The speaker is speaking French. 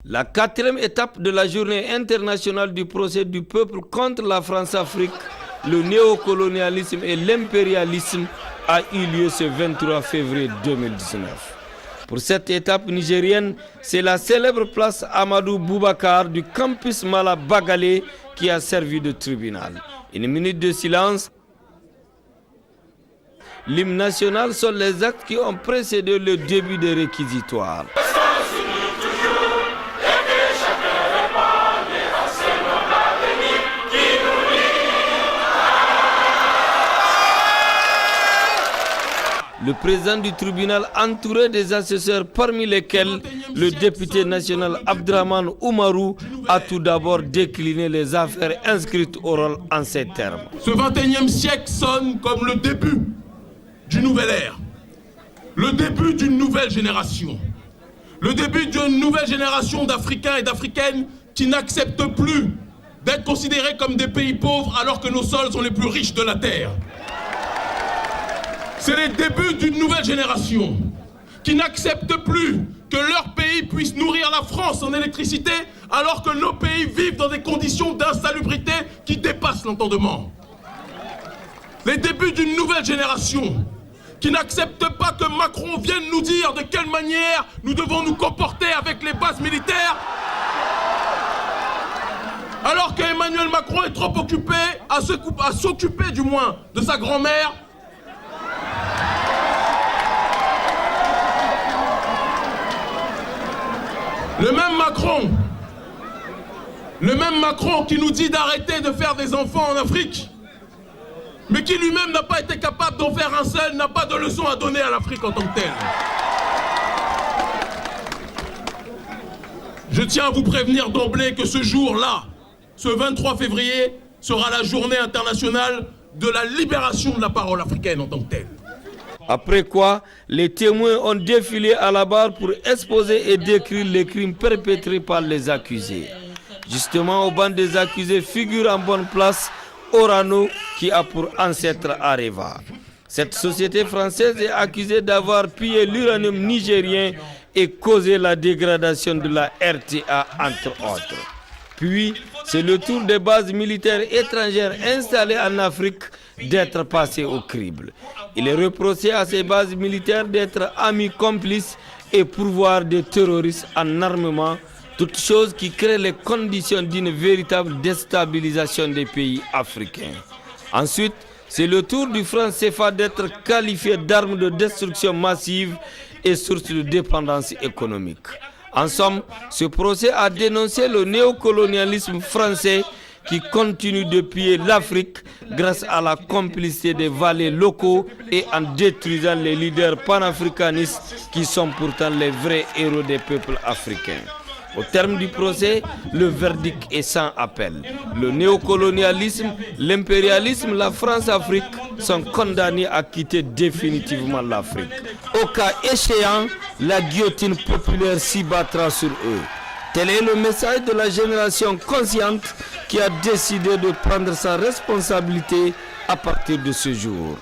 La quatrième étape de la journée internationale du procès du peuple contre la France-Afrique, le néocolonialisme et l'impérialisme a eu lieu ce 23 février 2019. Pour cette étape nigérienne, c'est la célèbre place Amadou Boubacar du campus Mala Bagale qui a servi de tribunal. Une minute de silence. L'hymne national sont les actes qui ont précédé le début des réquisitoires. Le président du tribunal, entouré des assesseurs, parmi lesquels le député national Abdraman Oumarou, a tout d'abord décliné les affaires inscrites au rôle en ces termes. Ce 21e siècle sonne comme le début d'une nouvelle ère, le début d'une nouvelle génération, le début d'une nouvelle génération d'Africains et d'Africaines qui n'acceptent plus d'être considérés comme des pays pauvres alors que nos sols sont les plus riches de la terre. C'est le début d'une nouvelle génération qui n'accepte plus que leur pays puisse nourrir la France en électricité alors que nos pays vivent dans des conditions d'insalubrité qui dépassent l'entendement. Les débuts d'une nouvelle génération qui n'accepte pas que Macron vienne nous dire de quelle manière nous devons nous comporter avec les bases militaires alors qu'Emmanuel Macron est trop occupé à s'occuper du moins de sa grand-mère. Le même Macron qui nous dit d'arrêter de faire des enfants en Afrique, mais qui lui-même n'a pas été capable d'en faire un seul, n'a pas de leçon à donner à l'Afrique en tant que telle. Je tiens à vous prévenir d'emblée que ce jour-là, ce 23 février, sera la journée internationale de la libération de la parole africaine en tant que telle. Après quoi, les témoins ont défilé à la barre pour exposer et décrire les crimes perpétrés par les accusés. Justement, au banc des accusés figure en bonne place Orano qui a pour ancêtre Areva. Cette société française est accusée d'avoir pillé l'uranium nigérien et causé la dégradation de la RTA entre autres. Puis, c'est le tour des bases militaires étrangères installées en Afrique d'être passé au crible. Il est reproché à ces bases militaires d'être amis complices et pourvoir des terroristes en armement, toutes choses qui créent les conditions d'une véritable déstabilisation des pays africains. Ensuite, c'est le tour du franc CFA d'être qualifié d'arme de destruction massive et source de dépendance économique. En somme, ce procès a dénoncé le néocolonialisme français qui continue de piller l'Afrique grâce à la complicité des valets locaux et en détruisant les leaders panafricanistes qui sont pourtant les vrais héros des peuples africains. Au terme du procès, le verdict est sans appel. Le néocolonialisme, l'impérialisme, la France-Afrique sont condamnés à quitter définitivement l'Afrique. Au cas échéant, la guillotine populaire s'y battra sur eux. Tel est le message de la génération consciente qui a décidé de prendre sa responsabilité à partir de ce jour.